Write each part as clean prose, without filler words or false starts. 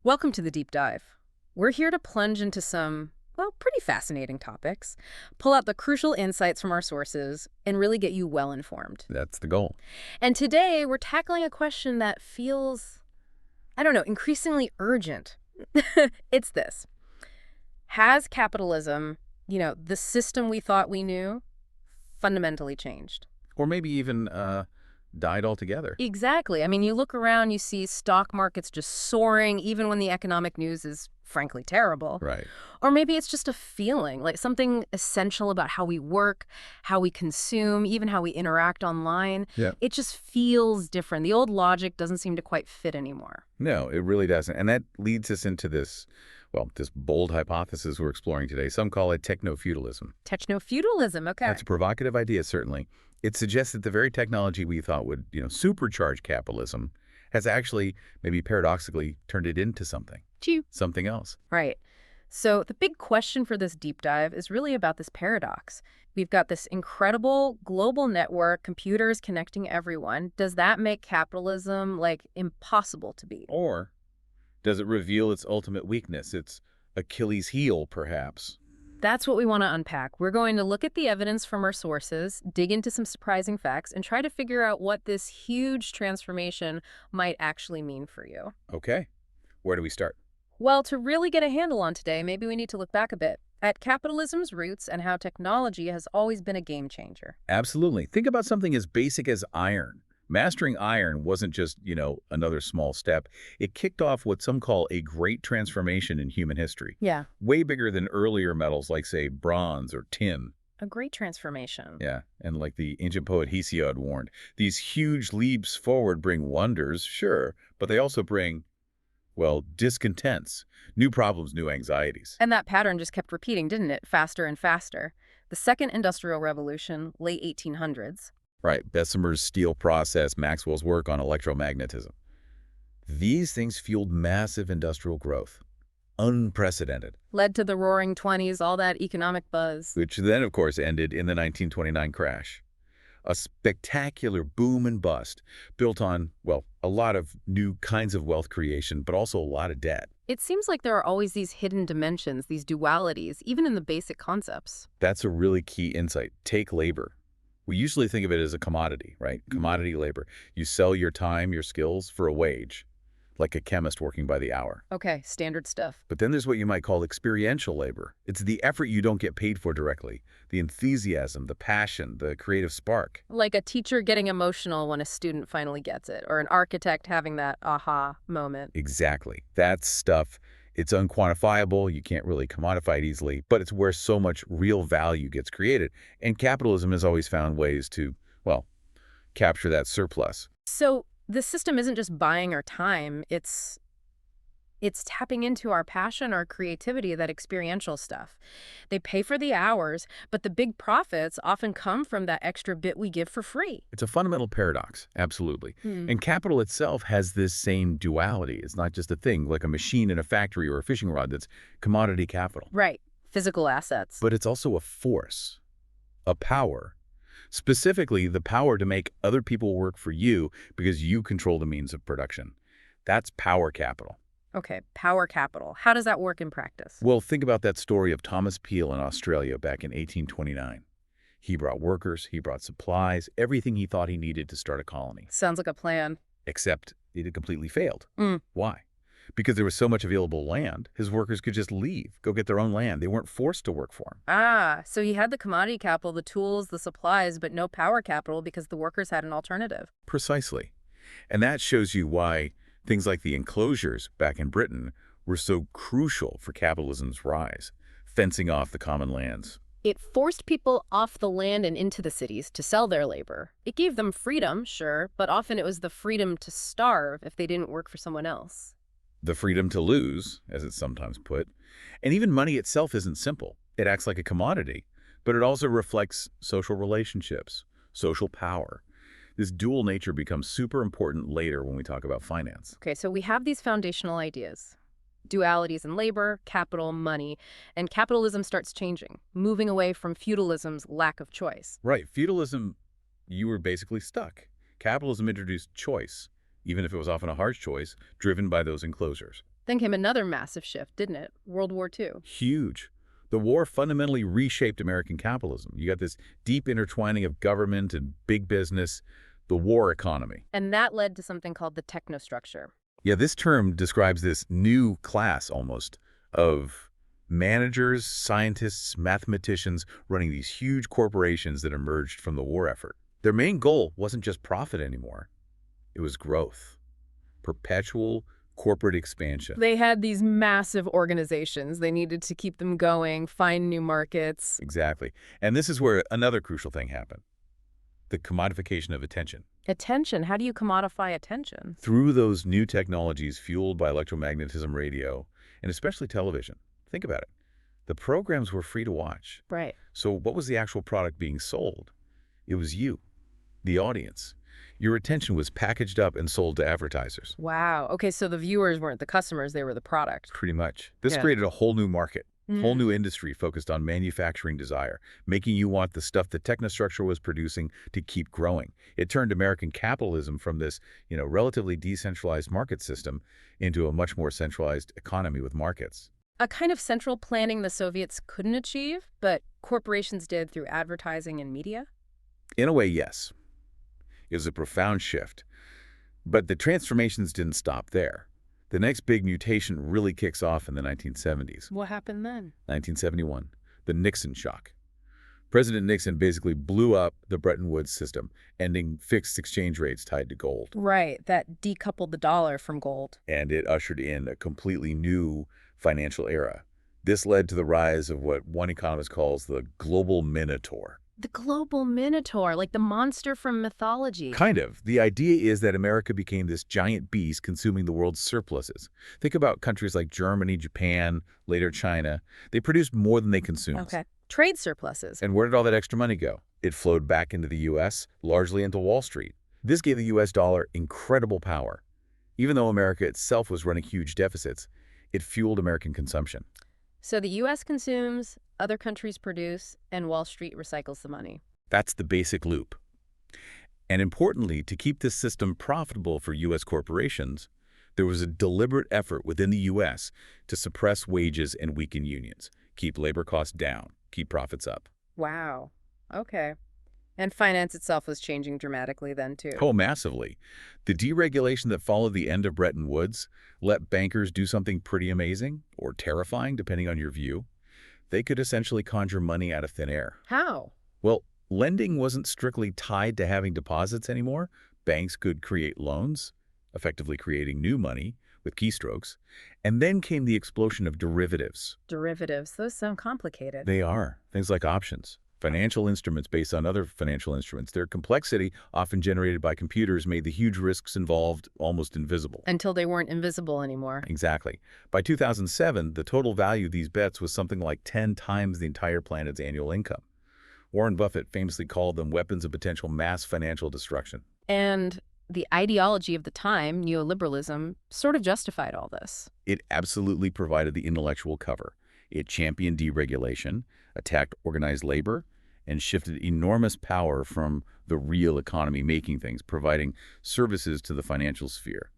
Welcome to the deep dive. We're here to plunge into some, well, pretty fascinating topics, pull out the crucial insights from our sources, and really get you well informed. That's the goal. And today, we're tackling a question that feels, I don't know, increasingly urgent. It's this. Has capitalism, the system we thought we knew, fundamentally changed? Or maybe even died altogether. Exactly. I mean, you look around, you see stock markets just soaring, even when the economic news is frankly terrible. Right. Or maybe it's just a feeling, like something essential about how we work, how we consume, even how we interact online. Yeah. It just feels different. The old logic doesn't seem to quite fit anymore. No, it really doesn't. And that leads us into this bold hypothesis we're exploring today. Some call it technofeudalism. Technofeudalism, okay. That's a provocative idea, certainly. It suggests that the very technology we thought would, supercharge capitalism has actually, maybe paradoxically, turned it into something. Something else. Right. So the big question for this deep dive is really about this paradox. We've got this incredible global network, computers connecting everyone. Does that make capitalism, impossible to beat? Or does it reveal its ultimate weakness, its Achilles heel, perhaps? That's what we want to unpack. We're going to look at the evidence from our sources, dig into some surprising facts, and try to figure out what this huge transformation might actually mean for you. Okay. Where do we start? Well, to really get a handle on today, maybe we need to look back a bit at capitalism's roots and how technology has always been a game changer. Absolutely. Think about something as basic as iron. Mastering iron wasn't just, another small step. It kicked off what some call a great transformation in human history. Yeah. Way bigger than earlier metals like, say, bronze or tin. A great transformation. Yeah, and like the ancient poet Hesiod warned, these huge leaps forward bring wonders, sure, but they also bring, discontents, new problems, new anxieties. And that pattern just kept repeating, didn't it? Faster and faster. The Second Industrial Revolution, late 1800s. Right, Bessemer's steel process, Maxwell's work on electromagnetism. These things fueled massive industrial growth. Unprecedented. Led to the Roaring '20s, all that economic buzz. Which then, of course, ended in the 1929 crash. A spectacular boom and bust built on, a lot of new kinds of wealth creation, but also a lot of debt. It seems like there are always these hidden dimensions, these dualities, even in the basic concepts. That's a really key insight. Take labor. We usually think of it as a commodity, right? Commodity labor. You sell your time, your skills for a wage, like a chemist working by the hour. Okay, standard stuff. But then there's what you might call experiential labor. It's the effort you don't get paid for directly, the enthusiasm, the passion, the creative spark. Like a teacher getting emotional when a student finally gets it, or an architect having that aha moment. Exactly. That stuff, it's unquantifiable, you can't really commodify it easily, but it's where so much real value gets created. And capitalism has always found ways to, capture that surplus. So the system isn't just buying our time, it's tapping into our passion, our creativity, that experiential stuff. They pay for the hours, but the big profits often come from that extra bit we give for free. It's a fundamental paradox, absolutely. And capital itself has this same duality. It's not just a thing, like a machine in a factory or a fishing rod that's commodity capital. Right. Physical assets. But it's also a force, a power. Specifically, the power to make other people work for you because you control the means of production. That's power capital. Okay, power capital. How does that work in practice? Well, think about that story of Thomas Peel in Australia back in 1829. He brought workers, he brought supplies, everything he thought he needed to start a colony. Sounds like a plan. Except it had completely failed. Why? Because there was so much available land, his workers could just leave, go get their own land. They weren't forced to work for him. Ah, so he had the commodity capital, the tools, the supplies, but no power capital because the workers had an alternative. Precisely. And that shows you why things like the enclosures back in Britain were so crucial for capitalism's rise, fencing off the common lands. It forced people off the land and into the cities to sell their labor. It gave them freedom, sure, but often it was the freedom to starve if they didn't work for someone else. The freedom to lose, as it's sometimes put. And even money itself isn't simple. It acts like a commodity, but it also reflects social relationships, social power. This dual nature becomes super important later when we talk about finance. Okay, so we have these foundational ideas. Dualities in labor, capital, money, and capitalism starts changing, moving away from feudalism's lack of choice. Right. Feudalism, you were basically stuck. Capitalism introduced choice, even if it was often a harsh choice, driven by those enclosures. Then came another massive shift, didn't it? World War II. Huge. The war fundamentally reshaped American capitalism. You got this deep intertwining of government and big business, the war economy. And that led to something called the technostructure. Yeah, this term describes this new class almost of managers, scientists, mathematicians running these huge corporations that emerged from the war effort. Their main goal wasn't just profit anymore. It was growth, perpetual corporate expansion. They had these massive organizations. They needed to keep them going, find new markets. Exactly. And this is where another crucial thing happened. The commodification of attention. Attention? How do you commodify attention? Through those new technologies fueled by electromagnetism radio, and especially television. Think about it. The programs were free to watch. Right. So what was the actual product being sold? It was you, the audience. Your attention was packaged up and sold to advertisers. Wow. Okay, so the viewers weren't the customers, they were the product. Pretty much. This Yeah. created a whole new market, whole new industry focused on manufacturing desire, making you want the stuff that Technostructure was producing to keep growing. It turned American capitalism from this, relatively decentralized market system into a much more centralized economy with markets. A kind of central planning the Soviets couldn't achieve, but corporations did through advertising and media? In a way, yes. It was a profound shift. But the transformations didn't stop there. The next big mutation really kicks off in the 1970s. What happened then? 1971, the Nixon shock. President Nixon basically blew up the Bretton Woods system, ending fixed exchange rates tied to gold. Right, that decoupled the dollar from gold. And it ushered in a completely new financial era. This led to the rise of what one economist calls the global minotaur. The global minotaur, like the monster from mythology. Kind of. The idea is that America became this giant beast consuming the world's surpluses. Think about countries like Germany, Japan, later China. They produced more than they consumed. Okay. Trade surpluses. And where did all that extra money go? It flowed back into the U.S., largely into Wall Street. This gave the U.S. dollar incredible power. Even though America itself was running huge deficits, it fueled American consumption. So the U.S. consumes, other countries produce, and Wall Street recycles the money. That's the basic loop. And importantly, to keep this system profitable for U.S. corporations, there was a deliberate effort within the U.S. to suppress wages and weaken unions, keep labor costs down, keep profits up. Wow. Okay. And finance itself was changing dramatically then, too. Oh, massively. The deregulation that followed the end of Bretton Woods let bankers do something pretty amazing, or terrifying, depending on your view. They could essentially conjure money out of thin air. How? Well, lending wasn't strictly tied to having deposits anymore. Banks could create loans, effectively creating new money with keystrokes. And then came the explosion of derivatives. Derivatives. Those sound complicated. They are. Things like options. Financial instruments based on other financial instruments. Their complexity, often generated by computers, made the huge risks involved almost invisible. Until they weren't invisible anymore. Exactly. By 2007, the total value of these bets was something like 10 times the entire planet's annual income. Warren Buffett famously called them weapons of potential mass financial destruction. And the ideology of the time, neoliberalism, sort of justified all this. It absolutely provided the intellectual cover. It championed deregulation, attacked organized labor, and shifted enormous power from the real economy making things, providing services to the financial sphere.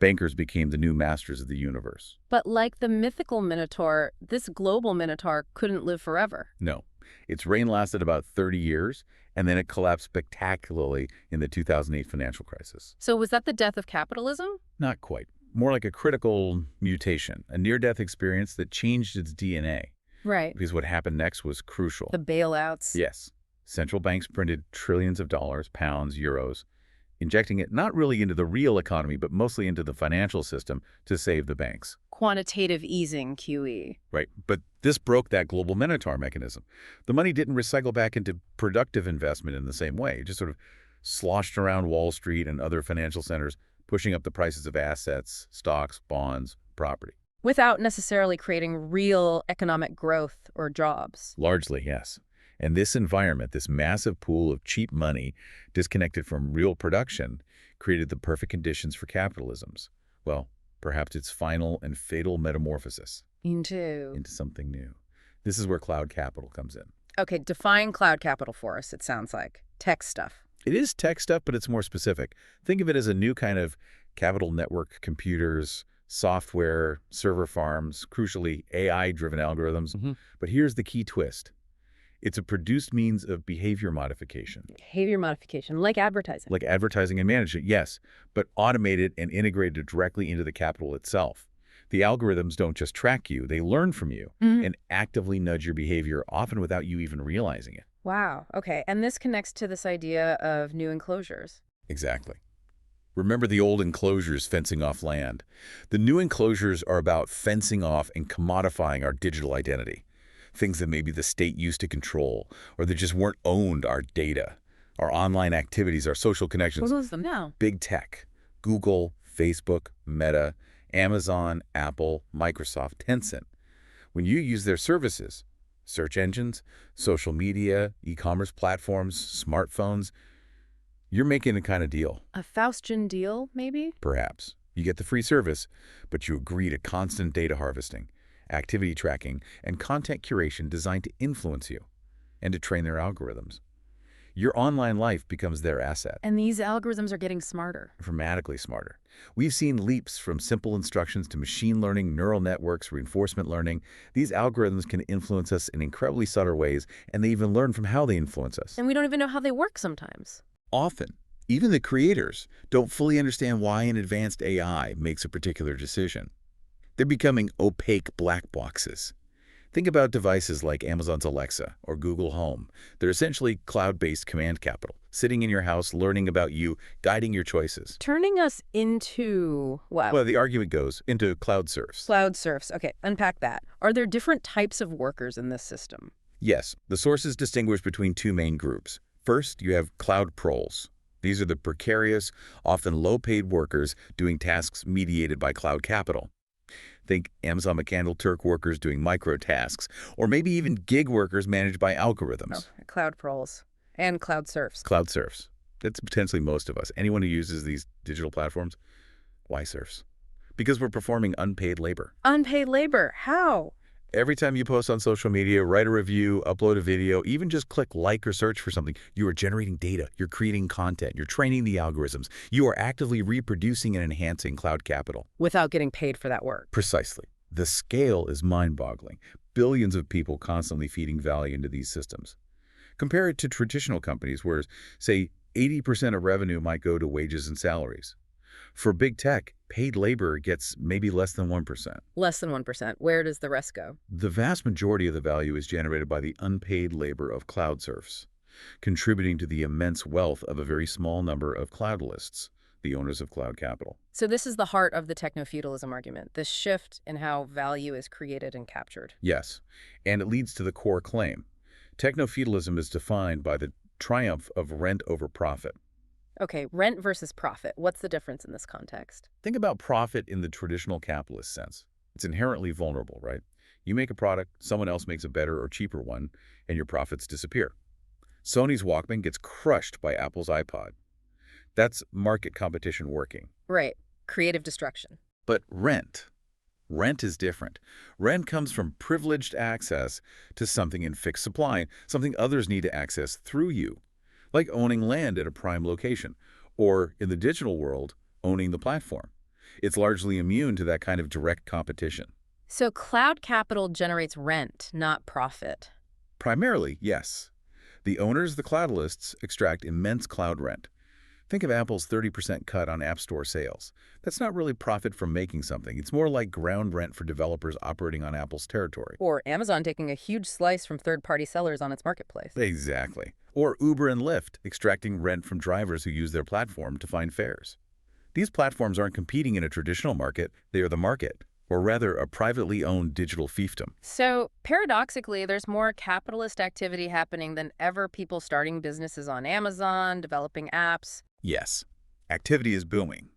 Bankers became the new masters of the universe. But like the mythical minotaur, this global minotaur couldn't live forever. No. Its reign lasted about 30 years, and then it collapsed spectacularly in the 2008 financial crisis. So was that the death of capitalism? Not quite. More like a critical mutation, a near-death experience that changed its DNA. Right. Because what happened next was crucial. The bailouts. Yes. Central banks printed trillions of dollars, pounds, euros, injecting it not really into the real economy, but mostly into the financial system to save the banks. Quantitative easing, QE. Right. But this broke that global minotaur mechanism. The money didn't recycle back into productive investment in the same way. It just sort of sloshed around Wall Street and other financial centers, pushing up the prices of assets, stocks, bonds, property. Without necessarily creating real economic growth or jobs. Largely, yes. And this environment, this massive pool of cheap money disconnected from real production, created the perfect conditions for capitalism's, well, perhaps its final and fatal metamorphosis Into something new. This is where cloud capital comes in. Okay, define cloud capital for us, it sounds like. Tech stuff. It is tech stuff, but it's more specific. Think of it as a new kind of capital network, computers, software, server farms, crucially AI-driven algorithms. But here's the key twist. It's a produced means of behavior modification. Behavior modification, like advertising. Like advertising and management, yes, but automated and integrated directly into the capital itself. The algorithms don't just track you, they learn from you and actively nudge your behavior, often without you even realizing it. Wow. Okay. And this connects to this idea of new enclosures. Exactly. Remember the old enclosures fencing off land. The new enclosures are about fencing off and commodifying our digital identity. Things that maybe the state used to control, or that just weren't owned, our data, our online activities, our social connections. What was them now? Big tech, Google, Facebook, Meta, Amazon, Apple, Microsoft, Tencent. When you use their services, search engines, social media, e-commerce platforms, smartphones, you're making a kind of deal. A Faustian deal, maybe? Perhaps. You get the free service, but you agree to constant data harvesting, activity tracking, and content curation designed to influence you and to train their algorithms. Your online life becomes their asset. And these algorithms are getting smarter. Dramatically smarter. We've seen leaps from simple instructions to machine learning, neural networks, reinforcement learning. These algorithms can influence us in incredibly subtle ways, and they even learn from how they influence us. And we don't even know how they work sometimes. Often, even the creators don't fully understand why an advanced AI makes a particular decision. They're becoming opaque black boxes. Think about devices like Amazon's Alexa or Google Home. They're essentially cloud-based command capital, sitting in your house, learning about you, guiding your choices. Turning us into what? Well, the argument goes into cloud serfs. Cloud serfs. Okay, unpack that. Are there different types of workers in this system? Yes, the sources distinguish between two main groups. First, you have cloud proles. These are the precarious, often low-paid workers doing tasks mediated by cloud capital. Think Amazon McCandle Turk workers doing micro tasks, or maybe even gig workers managed by algorithms. Oh, cloud proles and cloud serfs. Cloud serfs. That's potentially most of us. Anyone who uses these digital platforms, why serfs? Because we're performing unpaid labor. Unpaid labor. How? Every time you post on social media, write a review, upload a video, even just click like or search for something, you are generating data, you're creating content, you're training the algorithms, you are actively reproducing and enhancing cloud capital. Without getting paid for that work. Precisely. The scale is mind-boggling. Billions of people constantly feeding value into these systems. Compare it to traditional companies where, say, 80% of revenue might go to wages and salaries. For big tech, paid labor gets maybe less than 1%. Less than 1%. Where does the rest go? The vast majority of the value is generated by the unpaid labor of cloud serfs, contributing to the immense wealth of a very small number of cloudalists, the owners of cloud capital. So this is the heart of the technofeudalism argument, this shift in how value is created and captured. Yes, and it leads to the core claim. Technofeudalism is defined by the triumph of rent over profit. Okay, rent versus profit. What's the difference in this context? Think about profit in the traditional capitalist sense. It's inherently vulnerable, right? You make a product, someone else makes a better or cheaper one, and your profits disappear. Sony's Walkman gets crushed by Apple's iPod. That's market competition working. Right. Creative destruction. But rent is different. Rent comes from privileged access to something in fixed supply, something others need to access through you. Like owning land at a prime location, or in the digital world, owning the platform. It's largely immune to that kind of direct competition. So cloud capital generates rent, not profit. Primarily, yes. The owners, the cloudalists, extract immense cloud rent. Think of Apple's 30% cut on App Store sales. That's not really profit from making something. It's more like ground rent for developers operating on Apple's territory. Or Amazon taking a huge slice from third-party sellers on its marketplace. Exactly. Or Uber and Lyft extracting rent from drivers who use their platform to find fares. These platforms aren't competing in a traditional market. They are the market, or rather a privately owned digital fiefdom. So paradoxically, there's more capitalist activity happening than ever, people starting businesses on Amazon, developing apps. Yes, activity is booming.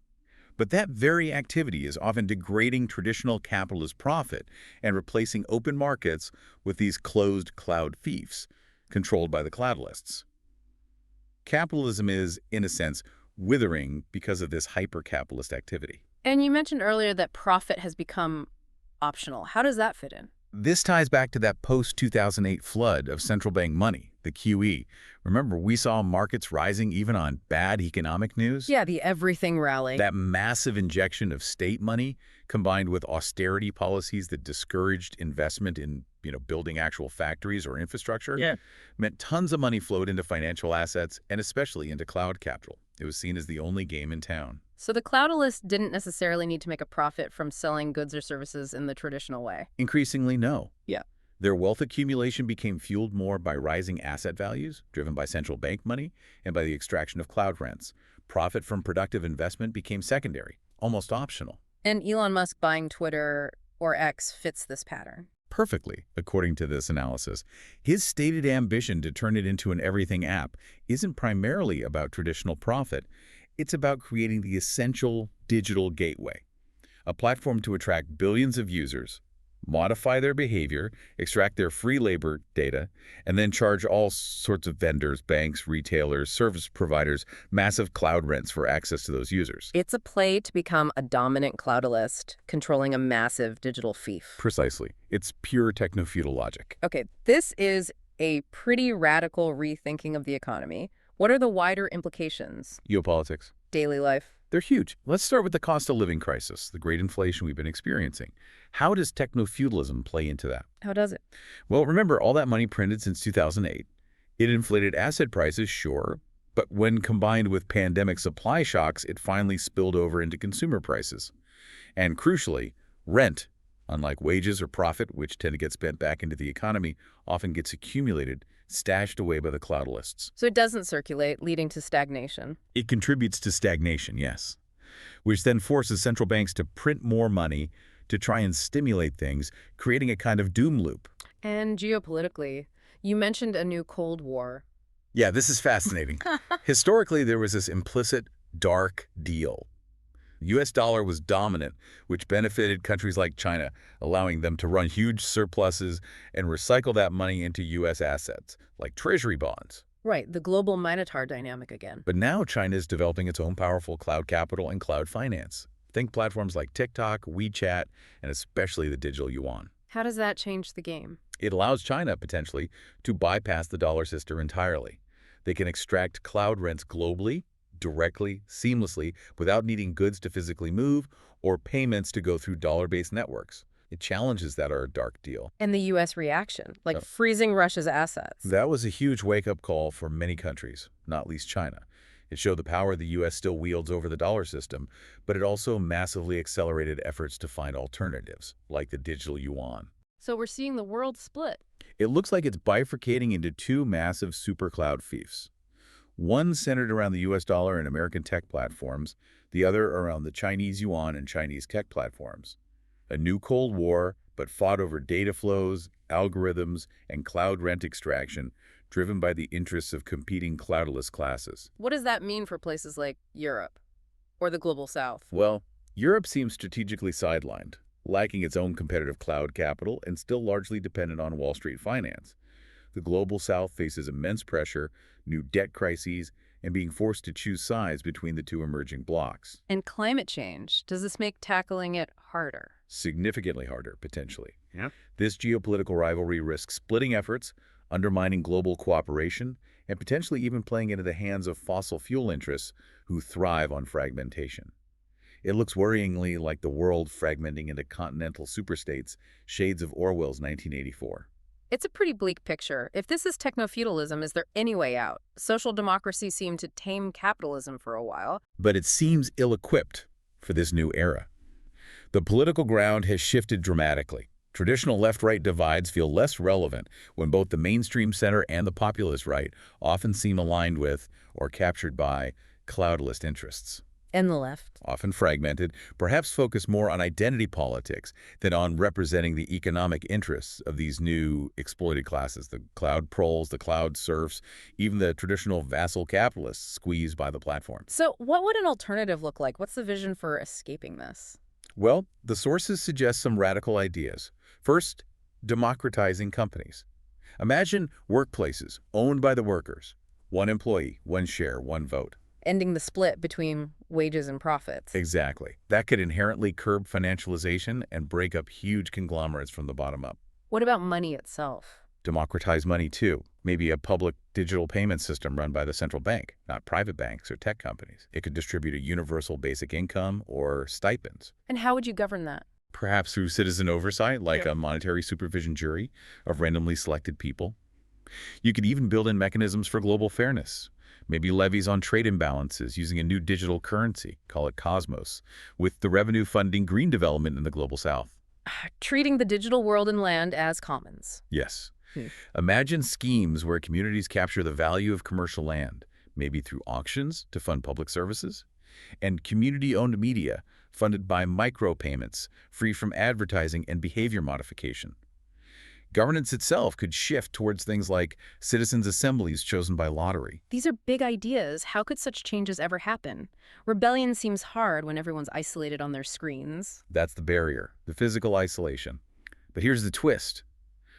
But that very activity is often degrading traditional capitalist profit and replacing open markets with these closed cloud fiefs, controlled by the cloudalists. Capitalism is, in a sense, withering because of this hyper-capitalist activity. And you mentioned earlier that profit has become optional. How does that fit in? This ties back to that post-2008 flood of central bank money the QE. Remember, we saw markets rising even on bad economic news? Yeah, the everything rally. That massive injection of state money combined with austerity policies that discouraged investment in, building actual factories or infrastructure meant tons of money flowed into financial assets and especially into cloud capital. It was seen as the only game in town. So the cloudalists didn't necessarily need to make a profit from selling goods or services in the traditional way. Increasingly, no. Yeah. Their wealth accumulation became fueled more by rising asset values, driven by central bank money, and by the extraction of cloud rents. Profit from productive investment became secondary, almost optional. And Elon Musk buying Twitter or X fits this pattern. Perfectly, according to this analysis. His stated ambition to turn it into an everything app isn't primarily about traditional profit. It's about creating the essential digital gateway, a platform to attract billions of users, modify their behavior, extract their free labor data, and then charge all sorts of vendors, banks, retailers, service providers, massive cloud rents for access to those users. It's a play to become a dominant cloudalist, controlling a massive digital fief. Precisely. It's pure technofeudal logic. Okay, this is a pretty radical rethinking of the economy. What are the wider implications? Geopolitics. Daily life. They're huge. Let's start with the cost of living crisis, the great inflation we've been experiencing. How does technofeudalism play into that? How does it? Well, remember all that money printed since 2008. It inflated asset prices, sure, but when combined with pandemic supply shocks, it finally spilled over into consumer prices. And crucially, rent, unlike wages or profit, which tend to get spent back into the economy, often gets accumulated, stashed away by the cloudalists. So it doesn't circulate, leading to stagnation. It contributes to stagnation, yes, which then forces central banks to print more money to try and stimulate things, creating a kind of doom loop. And geopolitically, you mentioned a new Cold War. Yeah, this is fascinating. Historically, there was this implicit dark deal. The U.S. dollar was dominant, which benefited countries like China, allowing them to run huge surpluses and recycle that money into U.S. assets, like treasury bonds. Right, the global minotaur dynamic again. But now China is developing its own powerful cloud capital and cloud finance. Think platforms like TikTok, WeChat, and especially the digital yuan. How does that change the game? It allows China, potentially, to bypass the dollar system entirely. They can extract cloud rents globally, directly, seamlessly, without needing goods to physically move or payments to go through dollar-based networks. It challenges that dark deal. And the U.S. reaction, like freezing Russia's assets. That was a huge wake-up call for many countries, not least China. It showed the power the U.S. still wields over the dollar system, but it also massively accelerated efforts to find alternatives, like the digital yuan. So we're seeing the world split. It looks like it's bifurcating into two massive supercloud fiefs. One centered around the U.S. dollar and American tech platforms, the other around the Chinese yuan and Chinese tech platforms. A new Cold War, but fought over data flows, algorithms, and cloud rent extraction, driven by the interests of competing cloudless classes. What does that mean for places like Europe or the Global South? Well, Europe seems strategically sidelined, lacking its own competitive cloud capital and still largely dependent on Wall Street finance. The Global South faces immense pressure, new debt crises, and being forced to choose sides between the two emerging blocs. And climate change, does this make tackling it harder? Significantly harder, potentially. Yeah. This geopolitical rivalry risks splitting efforts, undermining global cooperation, and potentially even playing into the hands of fossil fuel interests who thrive on fragmentation. It looks worryingly like the world fragmenting into continental superstates, shades of Orwell's 1984. It's a pretty bleak picture. If this is technofeudalism, is there any way out? Social democracy seemed to tame capitalism for a while. But it seems ill-equipped for this new era. The political ground has shifted dramatically. Traditional left-right divides feel less relevant when both the mainstream center and the populist right often seem aligned with or captured by cloudalist interests. And the left. Often fragmented, perhaps focus more on identity politics than on representing the economic interests of these new exploited classes, the cloud proles, the cloud serfs, even the traditional vassal capitalists squeezed by the platform. So what would an alternative look like? What's the vision for escaping this? Well, the sources suggest some radical ideas. First, democratizing companies. Imagine workplaces owned by the workers. One employee, one share, one vote. Ending the split between wages and profits. Exactly. That could inherently curb financialization and break up huge conglomerates from the bottom up. What about money itself? Democratize money too. Maybe a public digital payment system run by the central bank, not private banks or tech companies. It could distribute a universal basic income or stipends. And how would you govern that? Perhaps through citizen oversight, like a monetary supervision jury of randomly selected people. You could even build in mechanisms for global fairness. Maybe levies on trade imbalances using a new digital currency, call it Cosmos, with the revenue funding green development in the global south. Treating the digital world and land as commons. Yes. Hmm. Imagine schemes where communities capture the value of commercial land, maybe through auctions to fund public services, and community-owned media funded by micropayments, free from advertising and behavior modification. Governance itself could shift towards things like citizens' assemblies chosen by lottery. These are big ideas. How could such changes ever happen? Rebellion seems hard when everyone's isolated on their screens. That's the barrier, the physical isolation. But here's the twist.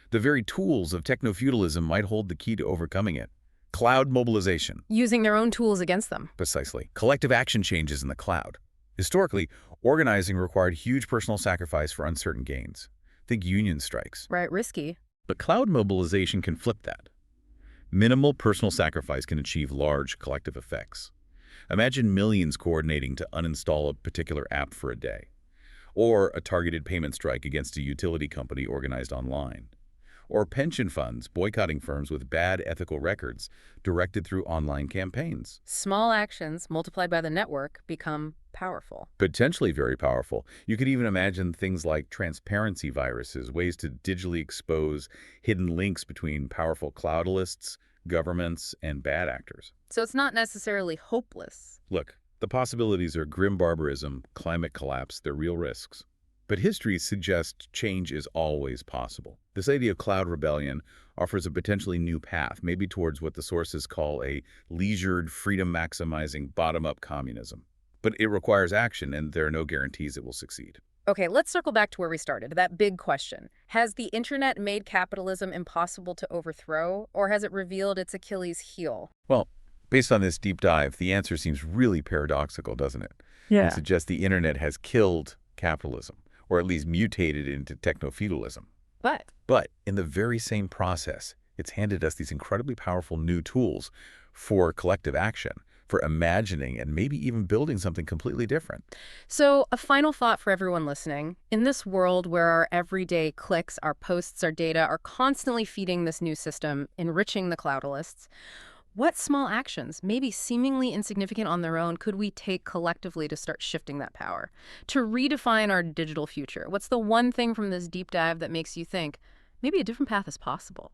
The very tools of technofeudalism might hold the key to overcoming it. Cloud mobilization. Using their own tools against them. Precisely. Collective action changes in the cloud. Historically, organizing required huge personal sacrifice for uncertain gains. Think union strikes. Right, risky. But cloud mobilization can flip that. Minimal personal sacrifice can achieve large collective effects. Imagine millions coordinating to uninstall a particular app for a day, or a targeted payment strike against a utility company organized online, or pension funds boycotting firms with bad ethical records directed through online campaigns. Small actions multiplied by the network become powerful. Potentially very powerful. You could even imagine things like transparency viruses, ways to digitally expose hidden links between powerful cloudalists, governments, and bad actors. So it's not necessarily hopeless. Look, the possibilities are grim barbarism, climate collapse, they're real risks. But history suggests change is always possible. This idea of cloud rebellion offers a potentially new path, maybe towards what the sources call a leisured, freedom-maximizing, bottom-up communism. But it requires action, and there are no guarantees it will succeed. Okay, let's circle back to where we started, that big question. Has the internet made capitalism impossible to overthrow, or has it revealed its Achilles heel? Well, based on this deep dive, the answer seems really paradoxical, doesn't it? Yeah. It suggests the internet has killed capitalism, or at least mutated into technofeudalism. But in the very same process, it's handed us these incredibly powerful new tools for collective action, for imagining and maybe even building something completely different. So a final thought for everyone listening. In this world where our everyday clicks, our posts, our data are constantly feeding this new system, enriching the cloudalists, what small actions, maybe seemingly insignificant on their own, could we take collectively to start shifting that power? To redefine our digital future, what's the one thing from this deep dive that makes you think maybe a different path is possible?